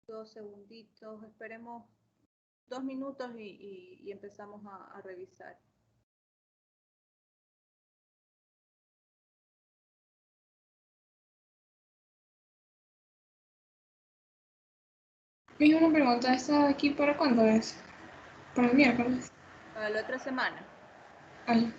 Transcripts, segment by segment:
2 segunditos, esperemos 2 minutos y empezamos a revisar. Y una pregunta, ¿esta de aquí para cuándo es? ¿Para el miércoles? Para la otra semana. Ay.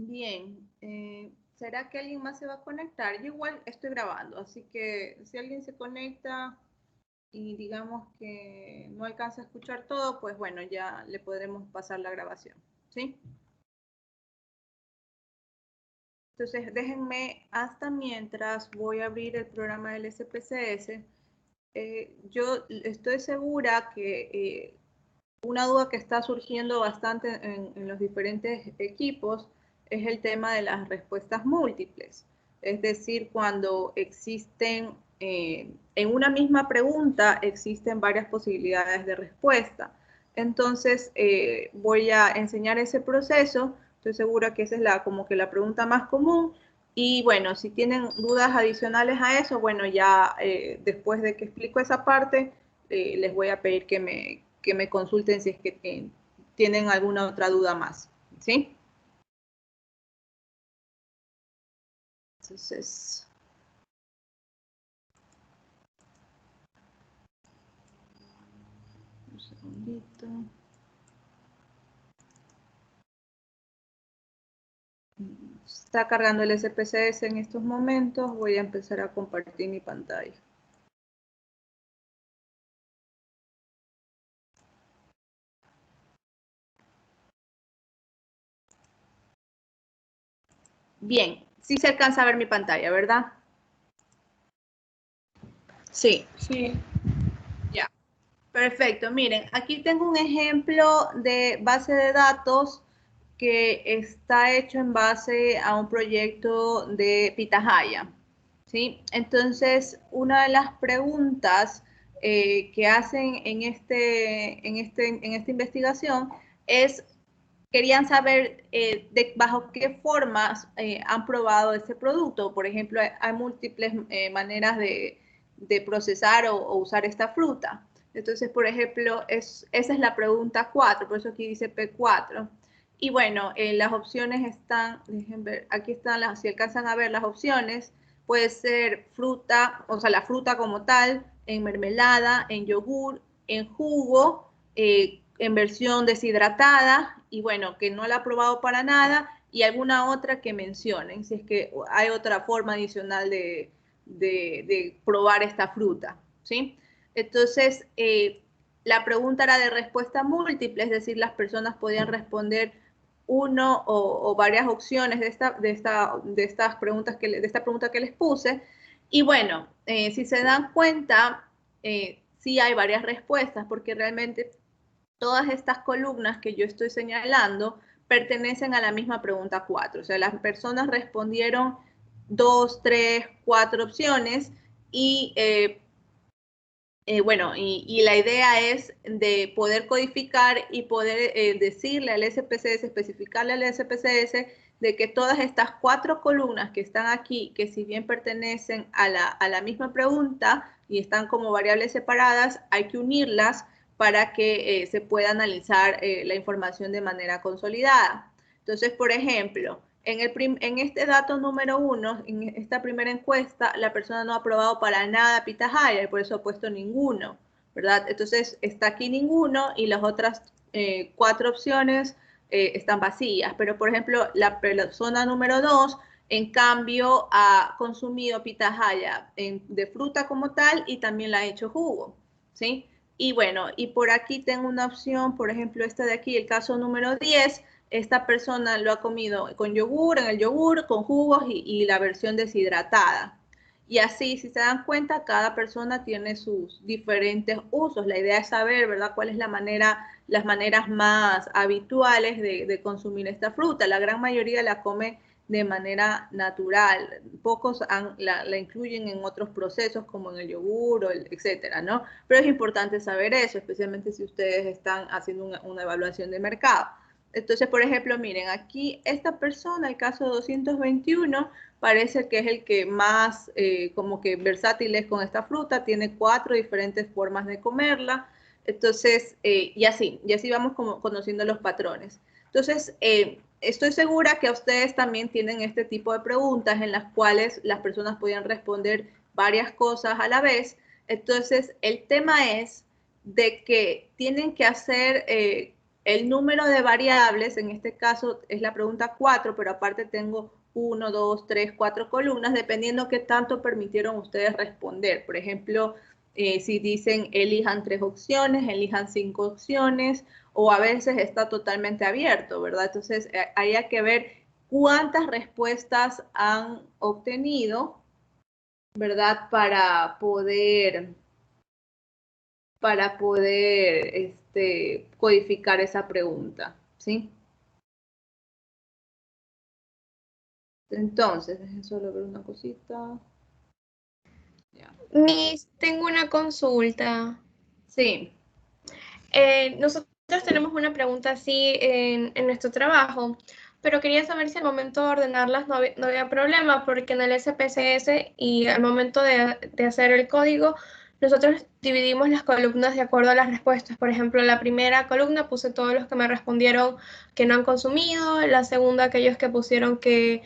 Bien, ¿será que alguien más se va a conectar? Yo igual estoy grabando, así que si alguien se conecta y digamos que no alcanza a escuchar todo, pues bueno, ya le podremos pasar la grabación, ¿sí? Entonces, déjenme hasta mientras voy a abrir el programa del SPSS. Yo estoy segura que una duda que está surgiendo bastante en los diferentes equipos es el tema de las respuestas múltiples. Es decir, cuando existen, en una misma pregunta, existen varias posibilidades de respuesta. Entonces, voy a enseñar ese proceso. Estoy segura que esa es como que la pregunta más común. Y bueno, si tienen dudas adicionales a eso, bueno, ya después de que explico esa parte, les voy a pedir que me consulten si es que tienen alguna otra duda más, ¿sí? Entonces, un segundito. Está cargando el SPSS en estos momentos. Voy a empezar a compartir mi pantalla. Bien, sí se alcanza a ver mi pantalla, ¿verdad? Sí. Sí. Ya. Perfecto. Miren, aquí tengo un ejemplo de base de datos que está hecho en base a un proyecto de Pitahaya, ¿sí? Entonces, una de las preguntas que hacen en esta investigación es, querían saber bajo qué formas han probado este producto. Por ejemplo, hay múltiples maneras de procesar o usar esta fruta. Entonces, por ejemplo, esa es la pregunta 4, por eso aquí dice P4. Y bueno, las opciones están, dejen ver, aquí están si alcanzan a ver las opciones, puede ser fruta, o sea, la fruta como tal, en mermelada, en yogur, en jugo, en versión deshidratada, y bueno, que no la ha probado para nada, y alguna otra que mencionen, si es que hay otra forma adicional de probar esta fruta, ¿sí? Entonces, la pregunta era de respuesta múltiple, es decir, las personas podían responder uno o varias opciones de esta pregunta que les puse. Y bueno, si se dan cuenta, sí hay varias respuestas, porque realmente todas estas columnas que yo estoy señalando pertenecen a la misma pregunta 4. O sea, las personas respondieron 2, 3, 4 opciones y Bueno, y la idea es de poder codificar y poder decirle al SPSS, especificarle al SPSS de que todas estas 4 columnas que están aquí, que si bien pertenecen a la misma pregunta y están como variables separadas, hay que unirlas para que se pueda analizar la información de manera consolidada. Entonces, por ejemplo, en este dato número 1, en esta primera encuesta, la persona no ha aprobado para nada Pitahaya y por eso ha puesto ninguno, ¿verdad? Entonces está aquí ninguno y las otras 4 opciones están vacías. Pero, por ejemplo, la persona número 2, en cambio, ha consumido pitahaya de fruta como tal y también la ha hecho jugo, ¿sí? Y bueno, y por aquí tengo una opción, por ejemplo, esta de aquí, el caso número 10, esta persona lo ha comido con yogur, en el yogur, con jugos y la versión deshidratada. Y así, si se dan cuenta, cada persona tiene sus diferentes usos. La idea es saber, ¿verdad?, cuál es las maneras más habituales de consumir esta fruta. La gran mayoría la come de manera natural. Pocos la incluyen en otros procesos como en el yogur, etcétera, ¿no? Pero es importante saber eso, especialmente si ustedes están haciendo una evaluación de mercado. Entonces, por ejemplo, miren, aquí esta persona, el caso 221, parece que es el que más como que versátil es con esta fruta, tiene 4 diferentes formas de comerla, entonces, y así vamos como conociendo los patrones. Entonces, estoy segura que ustedes también tienen este tipo de preguntas en las cuales las personas podían responder varias cosas a la vez. Entonces, el tema es de que tienen que hacer el número de variables, en este caso es la pregunta 4, pero aparte tengo 1, 2, 3, 4 columnas, dependiendo qué tanto permitieron ustedes responder. Por ejemplo, si dicen elijan 3 opciones, elijan 5 opciones, o a veces está totalmente abierto, ¿verdad? Entonces, hay que ver cuántas respuestas han obtenido, ¿verdad? Para poder codificar esa pregunta, ¿sí? Entonces, dejen solo ver una cosita. Ya. Miss, tengo una consulta. Sí. Nosotros tenemos una pregunta así en nuestro trabajo, pero quería saber si al momento de ordenarlas no había problema, porque en el SPSS y al momento de hacer el código, nosotros dividimos las columnas de acuerdo a las respuestas. Por ejemplo, en la primera columna puse todos los que me respondieron que no han consumido, la segunda aquellos que pusieron que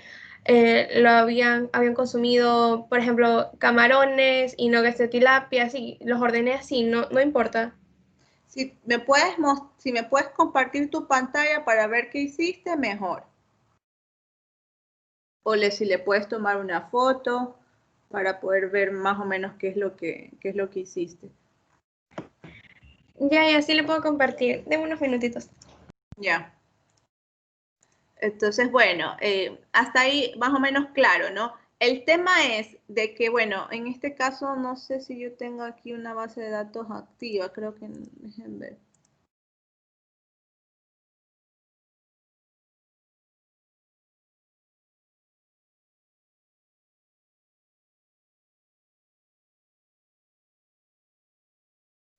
habían consumido, por ejemplo, camarones y nuggets de tilapia, así, los ordené así, no importa. Si me puedes compartir tu pantalla para ver qué hiciste, mejor. O si le puedes tomar una foto para poder ver más o menos qué es lo que hiciste. Ya, sí le puedo compartir. Deme unos minutitos. Ya. Entonces, bueno, hasta ahí más o menos claro, ¿no? El tema es de que, bueno, en este caso no sé si yo tengo aquí una base de datos activa, creo que, déjenme ver.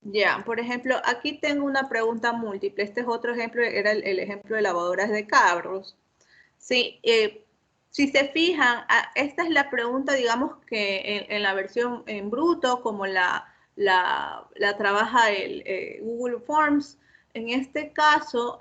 Ya, por ejemplo, aquí tengo una pregunta múltiple. Este es otro ejemplo, era el ejemplo de lavadoras de carros. Sí, si se fijan, esta es la pregunta, digamos que en la versión en bruto, como la trabaja el Google Forms, en este caso,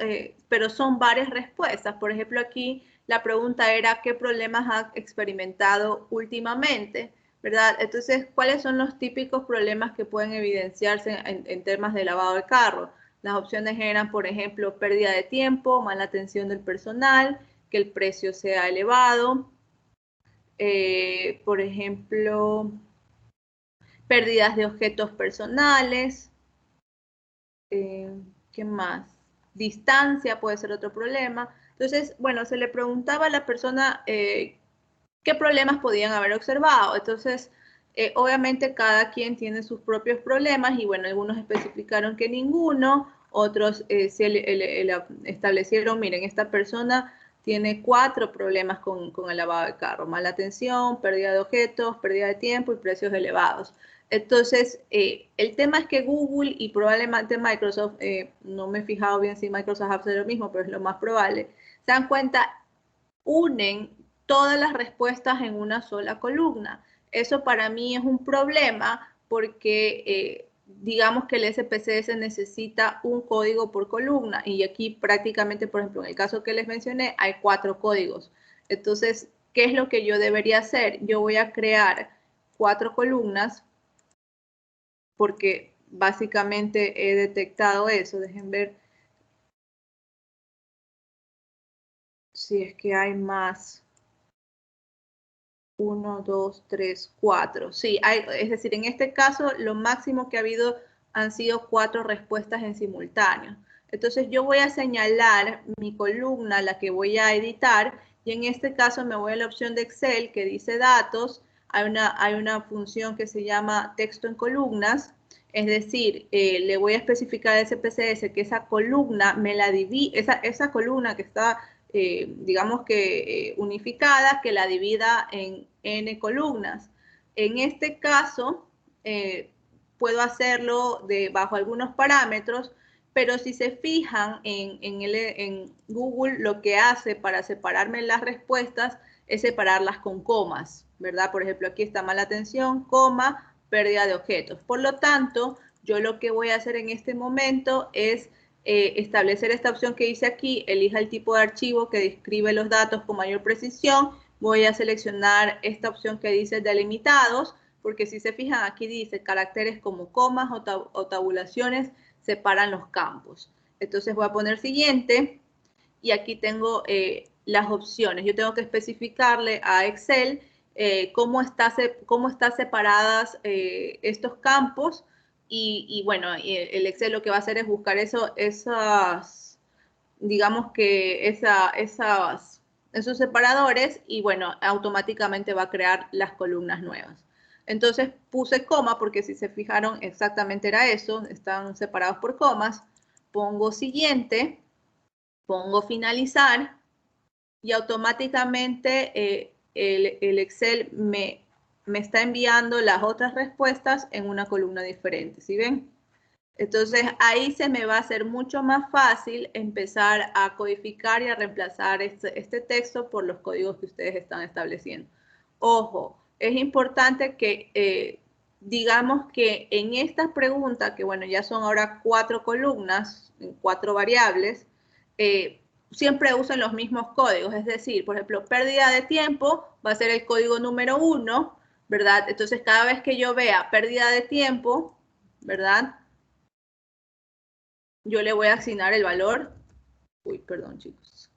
pero son varias respuestas. Por ejemplo, aquí la pregunta era, ¿qué problemas ha experimentado últimamente? ¿Verdad? Entonces, ¿cuáles son los típicos problemas que pueden evidenciarse en temas de lavado de carro? Las opciones eran, por ejemplo, pérdida de tiempo, mala atención del personal, que el precio sea elevado, por ejemplo, pérdidas de objetos personales, ¿qué más? Distancia puede ser otro problema. Entonces, bueno, se le preguntaba a la persona qué problemas podían haber observado. Entonces, obviamente cada quien tiene sus propios problemas y bueno, algunos especificaron que ninguno, otros establecieron, miren, esta persona tiene 4 problemas con el lavado de carro, mala atención, pérdida de objetos, pérdida de tiempo y precios elevados. Entonces, el tema es que Google y probablemente Microsoft, no me he fijado bien si Microsoft hace lo mismo, pero es lo más probable, se dan cuenta, unen todas las respuestas en una sola columna. Eso para mí es un problema porque digamos que el SPSS necesita un código por columna y aquí prácticamente, por ejemplo, en el caso que les mencioné, hay 4 códigos. Entonces, ¿qué es lo que yo debería hacer? Yo voy a crear 4 columnas porque básicamente he detectado eso. Dejen ver si es que hay más. 1, 2, 3, 4. Sí, es decir, en este caso lo máximo que ha habido han sido 4 respuestas en simultáneo. Entonces yo voy a señalar mi columna, la que voy a editar, y en este caso me voy a la opción de Excel que dice datos. Hay una función que se llama texto en columnas, es decir, le voy a especificar a SPSS que esa columna me la divide, esa columna que está digamos que unificada, que la divida en n columnas. En este caso, puedo hacerlo bajo algunos parámetros, pero si se fijan en Google, lo que hace para separarme las respuestas es separarlas con comas, ¿verdad? Por ejemplo, aquí está mala atención, coma, pérdida de objetos. Por lo tanto, yo lo que voy a hacer en este momento es establecer esta opción que dice aquí, elija el tipo de archivo que describe los datos con mayor precisión. Voy a seleccionar esta opción que dice delimitados, porque si se fijan aquí dice caracteres como comas o tabulaciones separan los campos. Entonces voy a poner siguiente y aquí tengo las opciones. Yo tengo que especificarle a Excel cómo están separadas estos campos y bueno, el Excel lo que va a hacer es buscar digamos que esos separadores y bueno, automáticamente va a crear las columnas nuevas. Entonces puse coma porque si se fijaron exactamente era eso, están separados por comas. Pongo siguiente, pongo finalizar y automáticamente el Excel me está enviando las otras respuestas en una columna diferente, ¿sí ven? Entonces ahí se me va a hacer mucho más fácil empezar a codificar y a reemplazar este texto por los códigos que ustedes están estableciendo. Ojo, es importante que digamos que en esta pregunta, que bueno, ya son ahora 4 columnas, 4 variables, siempre usen los mismos códigos, es decir, por ejemplo, pérdida de tiempo va a ser el código número 1, ¿verdad? Entonces cada vez que yo vea pérdida de tiempo, ¿verdad? Yo le voy a asignar el valor. Uy, perdón, chicos.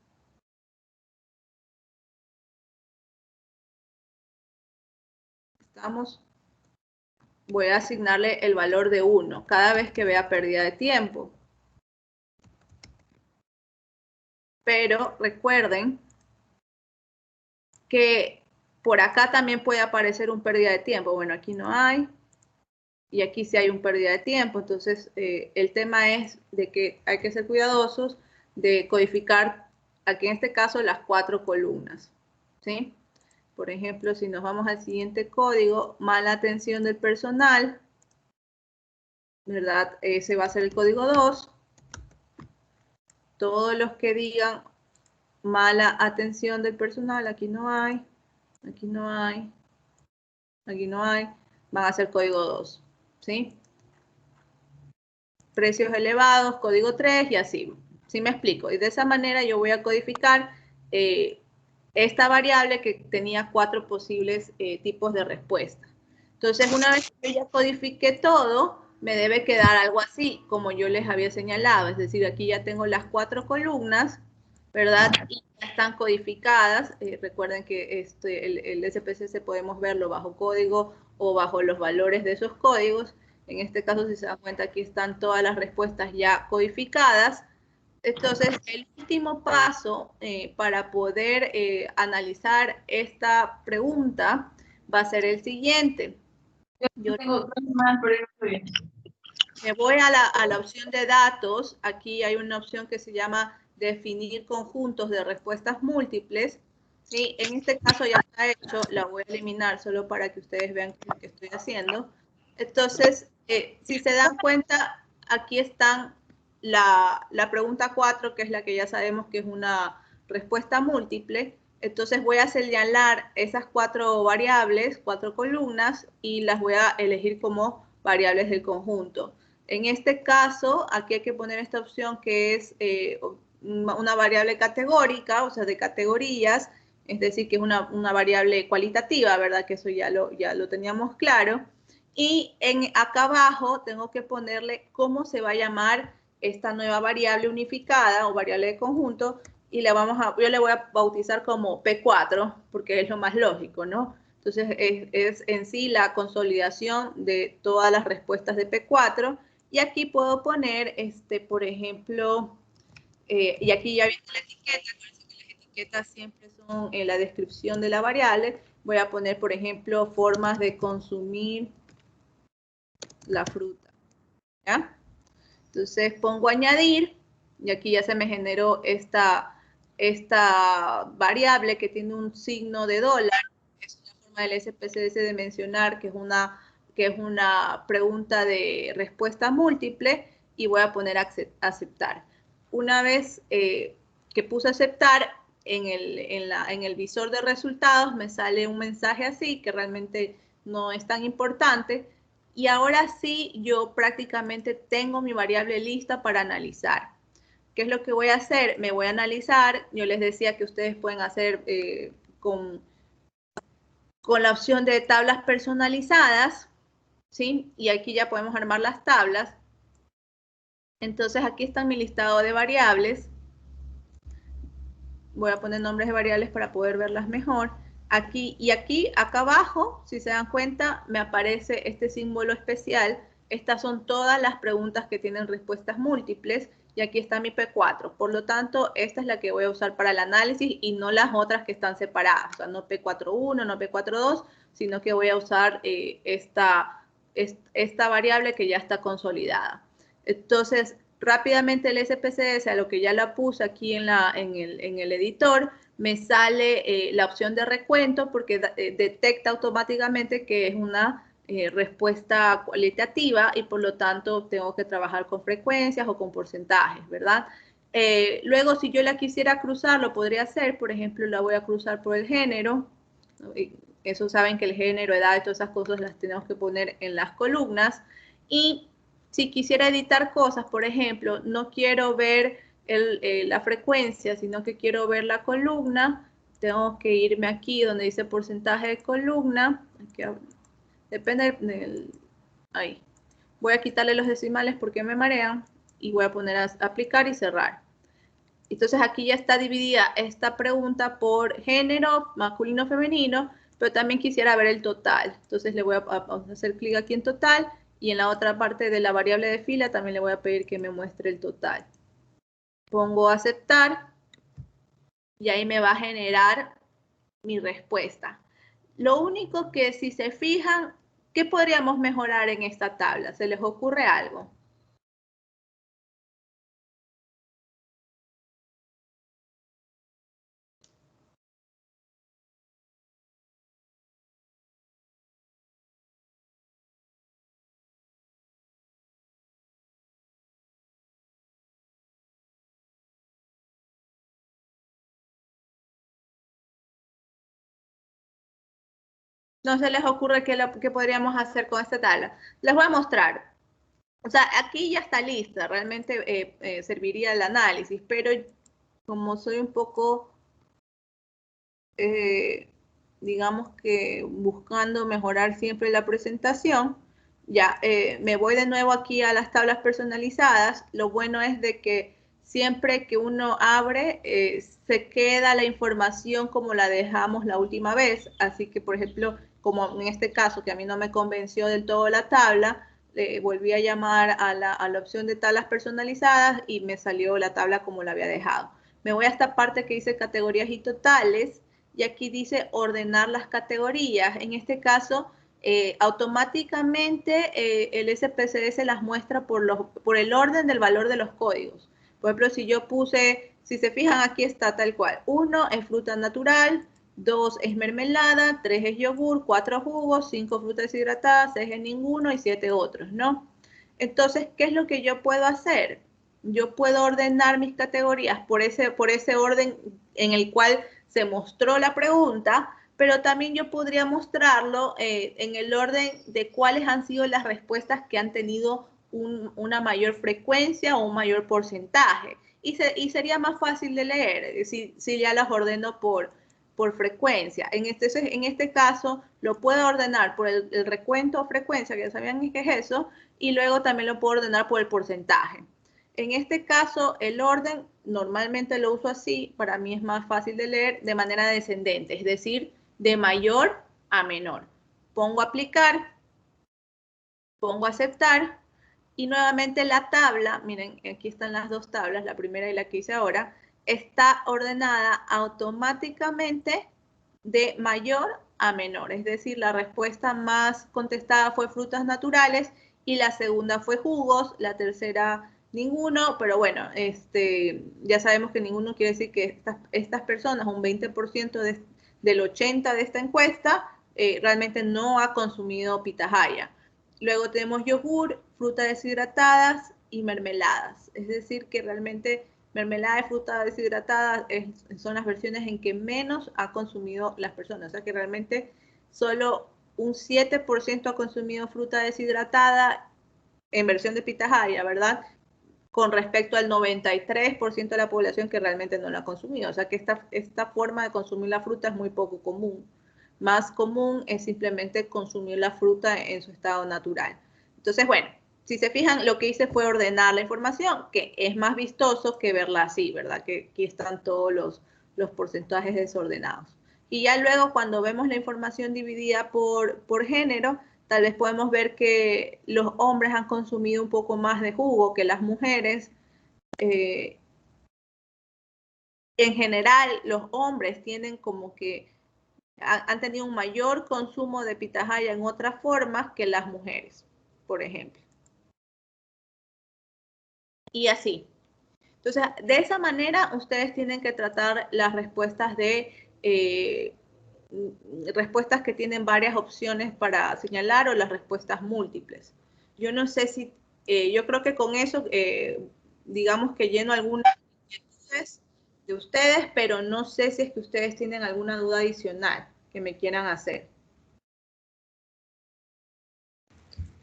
Estamos. Voy a asignarle el valor de 1 cada vez que vea pérdida de tiempo. Pero recuerden que por acá también puede aparecer un pérdida de tiempo. Bueno, aquí no hay. Y aquí sí hay un pérdida de tiempo. Entonces, el tema es de que hay que ser cuidadosos de codificar, aquí en este caso, las 4 columnas. ¿Sí? Por ejemplo, si nos vamos al siguiente código, mala atención del personal, ¿verdad? Ese va a ser el código 2. Todos los que digan mala atención del personal, aquí no hay, aquí no hay, aquí no hay, van a ser código 2, ¿sí? Precios elevados, código 3 y así. ¿Sí me explico? Y de esa manera yo voy a codificar esta variable que tenía 4 posibles tipos de respuesta. Entonces, una vez que yo ya codifiqué todo, me debe quedar algo así, como yo les había señalado. Es decir, aquí ya tengo las 4 columnas, ¿verdad? Y ya están codificadas. Recuerden que el SPSS podemos verlo bajo código o bajo los valores de esos códigos. En este caso, si se dan cuenta, aquí están todas las respuestas ya codificadas. Entonces, el último paso para poder analizar esta pregunta va a ser el siguiente. Yo me voy a la opción de datos. Aquí hay una opción que se llama definir conjuntos de respuestas múltiples. ¿Sí? En este caso ya está hecho, la voy a eliminar solo para que ustedes vean lo que estoy haciendo. Entonces, si se dan cuenta, aquí están la pregunta 4, que es la que ya sabemos que es una respuesta múltiple. Entonces voy a señalar esas 4 variables, 4 columnas, y las voy a elegir como variables del conjunto. En este caso, aquí hay que poner esta opción que es una variable categórica, o sea, de categorías, es decir, que es una variable cualitativa, ¿verdad? Que eso ya lo teníamos claro. Y acá abajo tengo que ponerle cómo se va a llamar esta nueva variable unificada o variable de conjunto, y yo le voy a bautizar como P4 porque es lo más lógico, ¿no? Entonces es en sí la consolidación de todas las respuestas de P4, y aquí puedo poner, por ejemplo, y aquí ya viene la etiqueta, acuérdense que las etiquetas siempre son en la descripción de la variable. Voy a poner, por ejemplo, formas de consumir la fruta, ¿ya? Entonces pongo añadir, y aquí ya se me generó esta variable que tiene un signo de dólar. Es una forma del SPSS de mencionar que es una pregunta de respuesta múltiple, y voy a poner aceptar. Una vez que puse aceptar, en el visor de resultados me sale un mensaje así, que realmente no es tan importante. Y ahora sí, yo prácticamente tengo mi variable lista para analizar. ¿Qué es lo que voy a hacer? Me voy a analizar. Yo les decía que ustedes pueden hacer con la opción de tablas personalizadas, ¿sí? Y aquí ya podemos armar las tablas. Entonces aquí está mi listado de variables. Voy a poner nombres de variables para poder verlas mejor. Aquí y aquí, acá abajo, si se dan cuenta, me aparece este símbolo especial. Estas son todas las preguntas que tienen respuestas múltiples, y aquí está mi P4. Por lo tanto, esta es la que voy a usar para el análisis y no las otras que están separadas. O sea, no P41, no P42, sino que voy a usar esta variable que ya está consolidada. Entonces, rápidamente el SPSS, a lo que ya la puse aquí en el editor, me sale la opción de recuento, porque detecta automáticamente que es una respuesta cualitativa, y por lo tanto tengo que trabajar con frecuencias o con porcentajes, ¿verdad? Luego, si yo la quisiera cruzar, lo podría hacer. Por ejemplo, la voy a cruzar por el género. Eso saben que el género, edad y todas esas cosas las tenemos que poner en las columnas. Y si quisiera editar cosas, por ejemplo, no quiero ver la frecuencia, sino que quiero ver la columna, tengo que irme aquí donde dice porcentaje de columna. Aquí, depende ahí. Voy a quitarle los decimales porque me marean, y voy a poner a aplicar y cerrar. Entonces aquí ya está dividida esta pregunta por género, masculino, femenino, pero también quisiera ver el total. Entonces le voy a hacer clic aquí en total, y en la otra parte de la variable de fila también le voy a pedir que me muestre el total. Pongo aceptar, y ahí me va a generar mi respuesta. Lo único que, si se fijan, ¿qué podríamos mejorar en esta tabla? ¿Se les ocurre algo? ¿No se les ocurre qué podríamos hacer con esta tabla? Les voy a mostrar. O sea, aquí ya está lista, realmente serviría el análisis, pero como soy un poco, digamos que buscando mejorar siempre la presentación, ya me voy de nuevo aquí a las tablas personalizadas. Lo bueno es de que siempre que uno abre, se queda la información como la dejamos la última vez. Así que, por ejemplo, como en este caso, que a mí no me convenció del todo la tabla, volví a llamar a la opción de tablas personalizadas, y me salió la tabla como la había dejado. Me voy a esta parte que dice categorías y totales, y aquí dice ordenar las categorías. En este caso, automáticamente el SPSS las muestra por el orden del valor de los códigos. Por ejemplo, si yo puse, si se fijan, aquí está tal cual. 1 es fruta natural, 2 es mermelada, 3 es yogur, 4 jugos, 5 frutas deshidratadas, 6 es ninguno y 7 otros, ¿no? Entonces, ¿qué es lo que yo puedo hacer? Yo puedo ordenar mis categorías por ese orden en el cual se mostró la pregunta, pero también yo podría mostrarlo en el orden de cuáles han sido las respuestas que han tenido una mayor frecuencia o un mayor porcentaje. Y sería más fácil de leer si ya las ordeno por frecuencia. En este caso, lo puedo ordenar por el recuento o frecuencia, que ya sabían qué es eso, y luego también lo puedo ordenar por el porcentaje. En este caso, el orden normalmente lo uso así, para mí es más fácil de leer de manera descendente, es decir, de mayor a menor. Pongo aplicar, pongo aceptar, y nuevamente la tabla, miren, aquí están las dos tablas, la primera y la que hice ahora, está ordenada automáticamente de mayor a menor, es decir, la respuesta más contestada fue frutas naturales y la segunda fue jugos, la tercera ninguno, pero bueno, ya sabemos que ninguno quiere decir que estas personas, un 20% del 80% de esta encuesta, realmente no ha consumido pitahaya. Luego tenemos yogur, frutas deshidratadas y mermeladas. Es decir, que realmente mermelada y fruta deshidratada son las versiones en que menos ha consumido las personas. O sea que realmente solo un 7% ha consumido fruta deshidratada en versión de pitahaya, ¿verdad? Con respecto al 93% de la población que realmente no la ha consumido. O sea que esta forma de consumir la fruta es muy poco común. Más común es simplemente consumir la fruta en su estado natural. Entonces, bueno, si se fijan, lo que hice fue ordenar la información, que es más vistoso que verla así, ¿verdad? Que aquí están todos los porcentajes desordenados. Y ya luego, cuando vemos la información dividida por género, tal vez podemos ver que los hombres han consumido un poco más de jugo que las mujeres. En general, los hombres tienen como que han tenido un mayor consumo de pitahaya en otras formas que las mujeres, por ejemplo. Y así. Entonces, de esa manera, ustedes tienen que tratar las respuestas respuestas que tienen varias opciones para señalar o las respuestas múltiples. Yo no sé si, yo creo que con eso, digamos que lleno algunas de ustedes, pero no sé si es que ustedes tienen alguna duda adicional que me quieran hacer.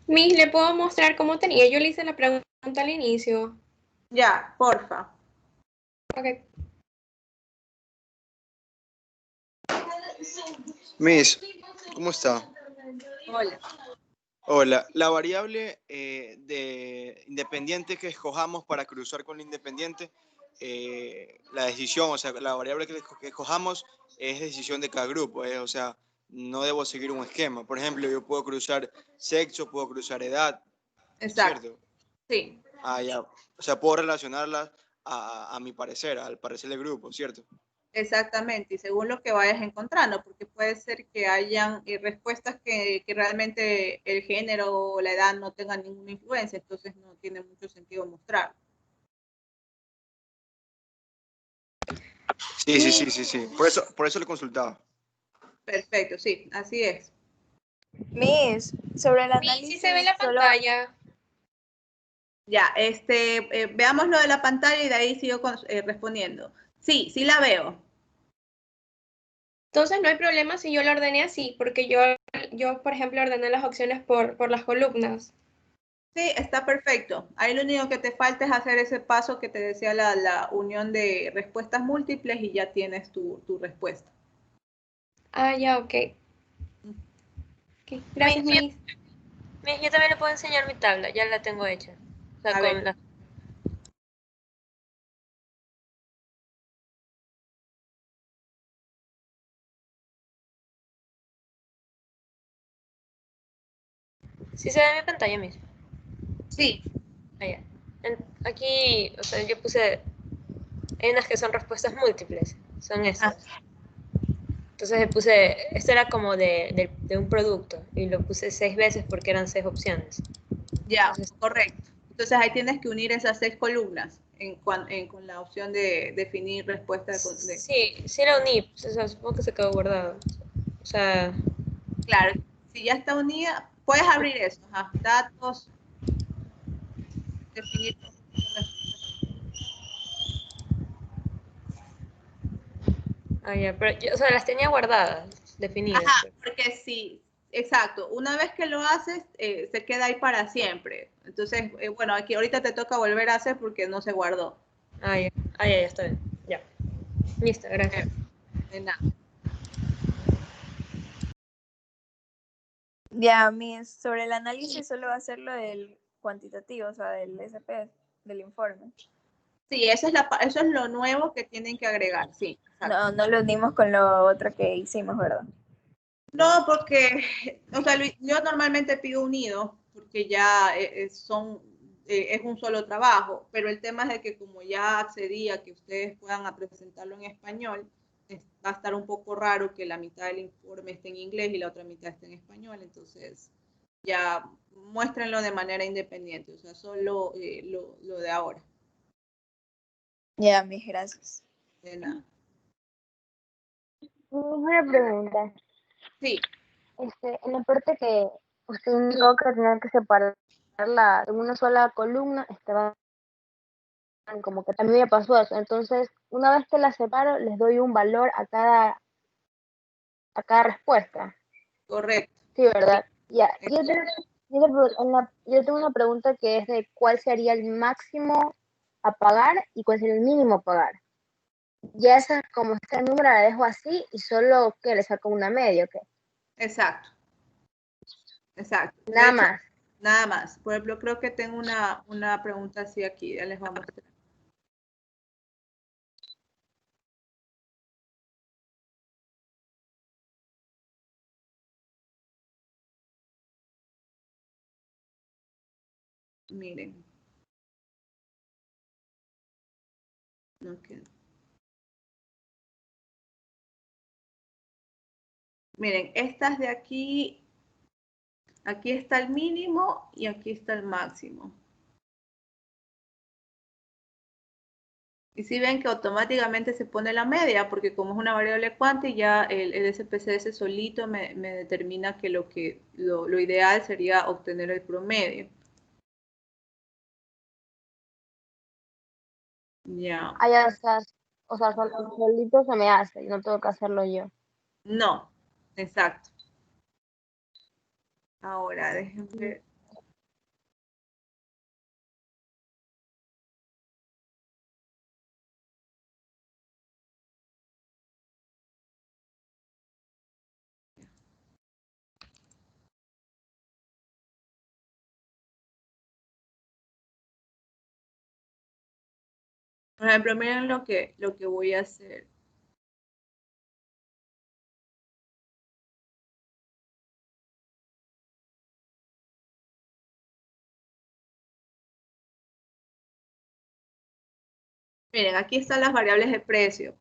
Miss, ¿le puedo mostrar cómo tenía? Yo le hice la pregunta al inicio. Ya, porfa. Ok. Miss, ¿cómo está? Hola. Hola, la variable independiente que escojamos para cruzar con la independiente, la decisión, o sea, la variable que escojamos es decisión de cada grupo, o sea, no debo seguir un esquema. Por ejemplo, yo puedo cruzar sexo, puedo cruzar edad, Exacto. ¿cierto? Sí. Ah, ya. O sea, puedo relacionarlas a mi parecer, al parecer del grupo, ¿cierto? Exactamente, y según lo que vayas encontrando, porque puede ser que hayan respuestas que realmente el género o la edad no tengan ninguna influencia, entonces no tiene mucho sentido mostrar. Sí. Por eso le consultaba. Perfecto, sí, así es. Miss, sobre el Miss, análisis, si se ve la pantalla. Ya, veamos lo de la pantalla y de ahí sigo respondiendo. Sí, sí la veo. Entonces no hay problema si yo lo ordené así, porque yo por ejemplo, ordené las opciones por las columnas. Sí, está perfecto. Ahí lo único que te falta es hacer ese paso que te decía la unión de respuestas múltiples y ya tienes tu respuesta. Ah, ya, ok. Gracias, Miss. Miss, yo también le puedo enseñar mi tabla, ya la tengo hecha. O sea, A ver. ¿Sí se ve mi pantalla, Miss? Sí. Allá. Aquí, o sea, yo puse, hay unas que son respuestas múltiples, son esas. Entonces le puse, esto era como de un producto, y lo puse 6 veces porque eran 6 opciones. Ya, Entonces, correcto. Entonces ahí tienes que unir esas 6 columnas. con la opción de definir respuesta de... Sí, sí la uní, o sea, supongo que se quedó guardado. O sea, Claro, si ya está unida, puedes abrir eso, ajá, datos, definir. ya, pero o sea, las tenía guardadas, definidas. Ajá, Pues. porque sí, exacto, una vez que lo haces, se queda ahí para siempre. Entonces, bueno, aquí ahorita te toca volver a hacer porque no se guardó. Ya, ya está bien, ya. Listo, gracias. De nada. Ya, sobre el análisis solo va a ser lo del cuantitativo, o sea, del SP, del informe. Sí, eso es lo nuevo que tienen que agregar, sí. No, no lo unimos con lo otro que hicimos, ¿verdad? No, porque, o sea, yo normalmente pido unido, porque ya es un solo trabajo, pero el tema es de que como ya accedí a que ustedes puedan presentarlo en español, va a estar un poco raro que la mitad del informe esté en inglés y la otra mitad esté en español, entonces ya muéstrenlo de manera independiente, o sea, solo lo de ahora. Ya, mis gracias. De nada. Una pregunta. Sí. En la parte que usted indicó que tenía que separarla en una sola columna, estaban como que también me pasó eso. Entonces, una vez que la separo, les doy un valor a cada respuesta. Correcto. Sí, ¿verdad? Ya. Yo tengo una pregunta que es de cuál sería el máximo a pagar y cuál sería el mínimo a pagar. Ya esa, como está el número, la dejo así y solo que le saco una media, ¿ok? Exacto. Exacto. Nada más. Nada más. Por ejemplo, creo que tengo una pregunta así aquí. Ya les voy a mostrar. Miren. Okay. Miren, estas de aquí está el mínimo y aquí está el máximo. Y si ven que automáticamente se pone la media, porque como es una variable cuántica, ya el SPSS solito me determina que lo ideal sería obtener el promedio. Ya. Ya, o sea, solito se me hace y no tengo que hacerlo yo. No, exacto. Ahora, déjenme ver. Por ejemplo, miren lo que voy a hacer. Miren, aquí están las variables de precio.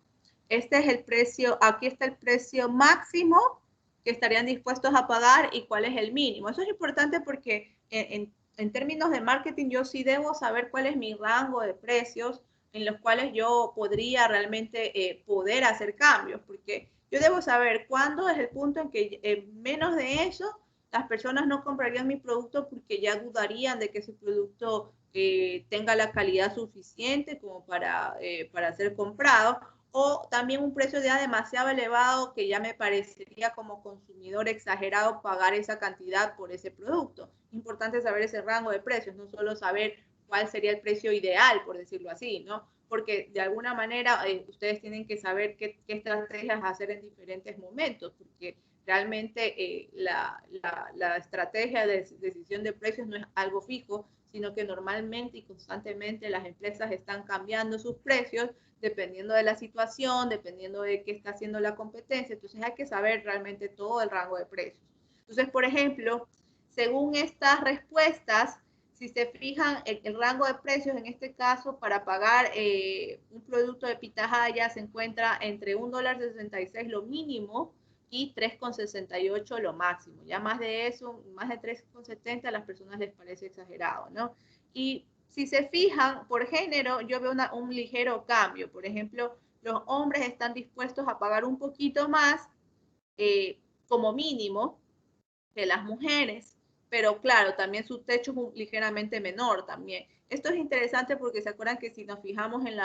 Este es el precio, aquí está el precio máximo que estarían dispuestos a pagar y cuál es el mínimo. Eso es importante porque en términos de marketing yo sí debo saber cuál es mi rango de precios en los cuales yo podría realmente poder hacer cambios, porque yo debo saber cuándo es el punto en que menos de eso las personas no comprarían mi producto porque ya dudarían de que ese producto tenga la calidad suficiente como para ser comprado, o también un precio ya demasiado elevado que ya me parecería como consumidor exagerado pagar esa cantidad por ese producto. Importante saber ese rango de precios, no solo saber cuál sería el precio ideal, por decirlo así, ¿no? Porque de alguna manera ustedes tienen que saber qué estrategias hacer en diferentes momentos, porque realmente la estrategia de decisión de precios no es algo fijo, sino que normalmente y constantemente las empresas están cambiando sus precios dependiendo de la situación, dependiendo de qué está haciendo la competencia. Entonces hay que saber realmente todo el rango de precios. Entonces, por ejemplo, según estas respuestas, si se fijan, el rango de precios en este caso para pagar un producto de pitahaya se encuentra entre $1.66 lo mínimo y 3,68 lo máximo. Ya más de eso, más de 3,70 a las personas les parece exagerado, ¿no? Y Si se fijan, por género, yo veo un ligero cambio. Por ejemplo, los hombres están dispuestos a pagar un poquito más, como mínimo, que las mujeres, pero claro, también su techo es ligeramente menor también. Esto es interesante porque se acuerdan que si nos fijamos en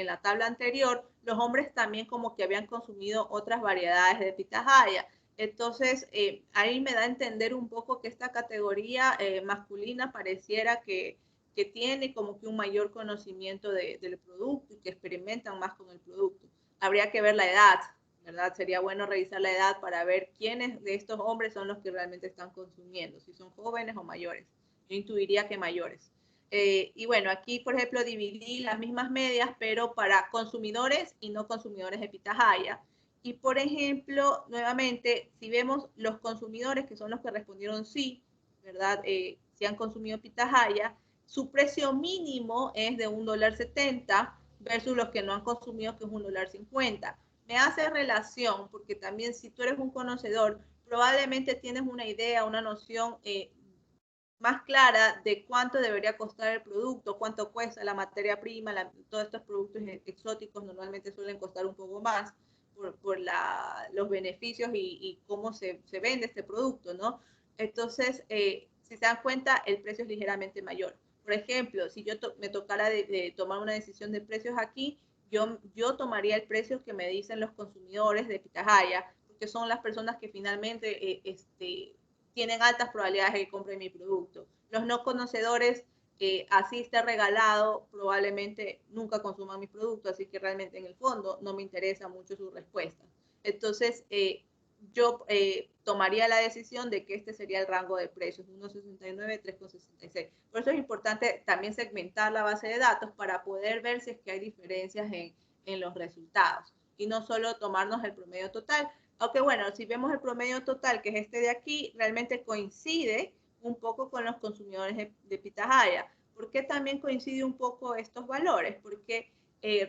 la tabla anterior, los hombres también como que habían consumido otras variedades de pitahaya. Entonces, ahí me da a entender un poco que esta categoría masculina pareciera que tiene como que un mayor conocimiento del producto y que experimentan más con el producto. Habría que ver la edad, ¿verdad? Sería bueno revisar la edad para ver quiénes de estos hombres son los que realmente están consumiendo, si son jóvenes o mayores. Yo intuiría que mayores. Y bueno, aquí, por ejemplo, dividí las mismas medias, pero para consumidores y no consumidores de pitahaya. Y, por ejemplo, nuevamente, si vemos los consumidores, que son los que respondieron sí, ¿verdad? Si han consumido pitahaya, su precio mínimo es de $1.70 versus los que no han consumido, que es $1.50. Me hace relación, porque también si tú eres un conocedor, probablemente tienes una idea, una noción más clara de cuánto debería costar el producto, cuánto cuesta la materia prima, todos estos productos exóticos normalmente suelen costar un poco más por los beneficios y cómo se vende este producto, ¿no? Entonces, si se dan cuenta, el precio es ligeramente mayor. Por ejemplo, si yo me tocara de tomar una decisión de precios aquí, yo tomaría el precio que me dicen los consumidores de pitahaya, porque son las personas que finalmente tienen altas probabilidades de que compren mi producto. Los no conocedores, así esté regalado, probablemente nunca consuman mi producto, así que realmente en el fondo no me interesa mucho su respuesta. Entonces, yo tomaría la decisión de que este sería el rango de precios, 1.69, 3.66. Por eso es importante también segmentar la base de datos para poder ver si es que hay diferencias en los resultados y no solo tomarnos el promedio total. Aunque bueno, si vemos el promedio total, que es este de aquí, realmente coincide un poco con los consumidores de pitahaya. ¿Por qué también coincide un poco estos valores? Porque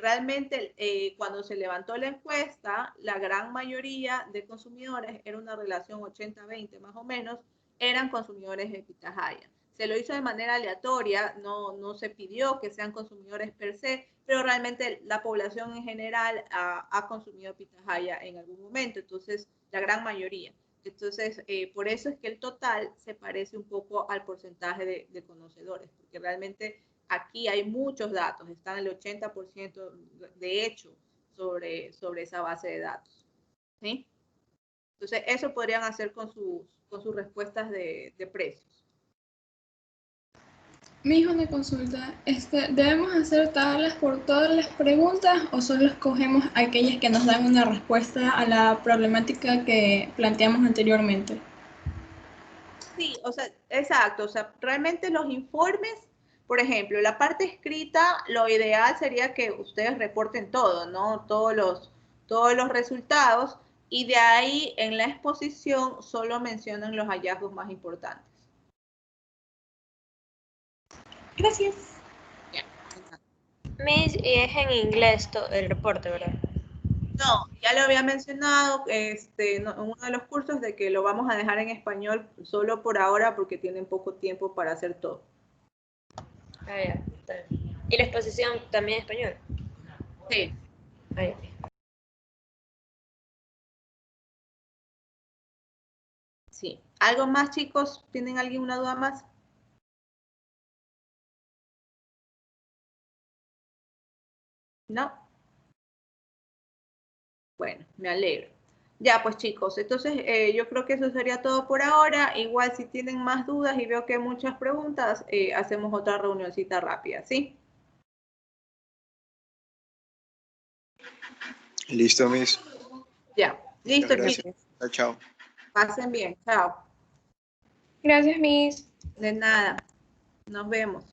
realmente cuando se levantó la encuesta, la gran mayoría de consumidores, era una relación 80-20 más o menos, eran consumidores de pitahaya. Se lo hizo de manera aleatoria, no se pidió que sean consumidores per se, pero realmente la población en general ha consumido pitahaya en algún momento, entonces la gran mayoría. Entonces, por eso es que el total se parece un poco al porcentaje de conocedores, porque realmente aquí hay muchos datos, están el 80% de hecho sobre esa base de datos. ¿Sí? Entonces, eso podrían hacer con sus respuestas de precios. Mi hijo, una consulta, ¿debemos hacer tablas por todas las preguntas o solo escogemos aquellas que nos dan una respuesta a la problemática que planteamos anteriormente? Sí, o sea, exacto, o sea, realmente los informes, por ejemplo, la parte escrita, lo ideal sería que ustedes reporten todo, ¿no? Todos los resultados, y de ahí en la exposición solo mencionan los hallazgos más importantes. Gracias. Miss, y es en inglés el reporte, ¿verdad? No, ya lo había mencionado en uno de los cursos de que lo vamos a dejar en español solo por ahora porque tienen poco tiempo para hacer todo. Ah, ya, está bien. ¿Y la exposición también en español? Sí. Ah, ya. Sí. ¿Algo más, chicos? ¿Tienen alguna duda más? ¿No? Bueno, me alegro. Ya, pues chicos, entonces yo creo que eso sería todo por ahora. Igual si tienen más dudas y veo que hay muchas preguntas, hacemos otra reunioncita rápida, ¿sí? Listo, Miss. Ya, listo, Gracias. chicos. Chao. Pasen bien, chao. Gracias, Miss. De nada, nos vemos.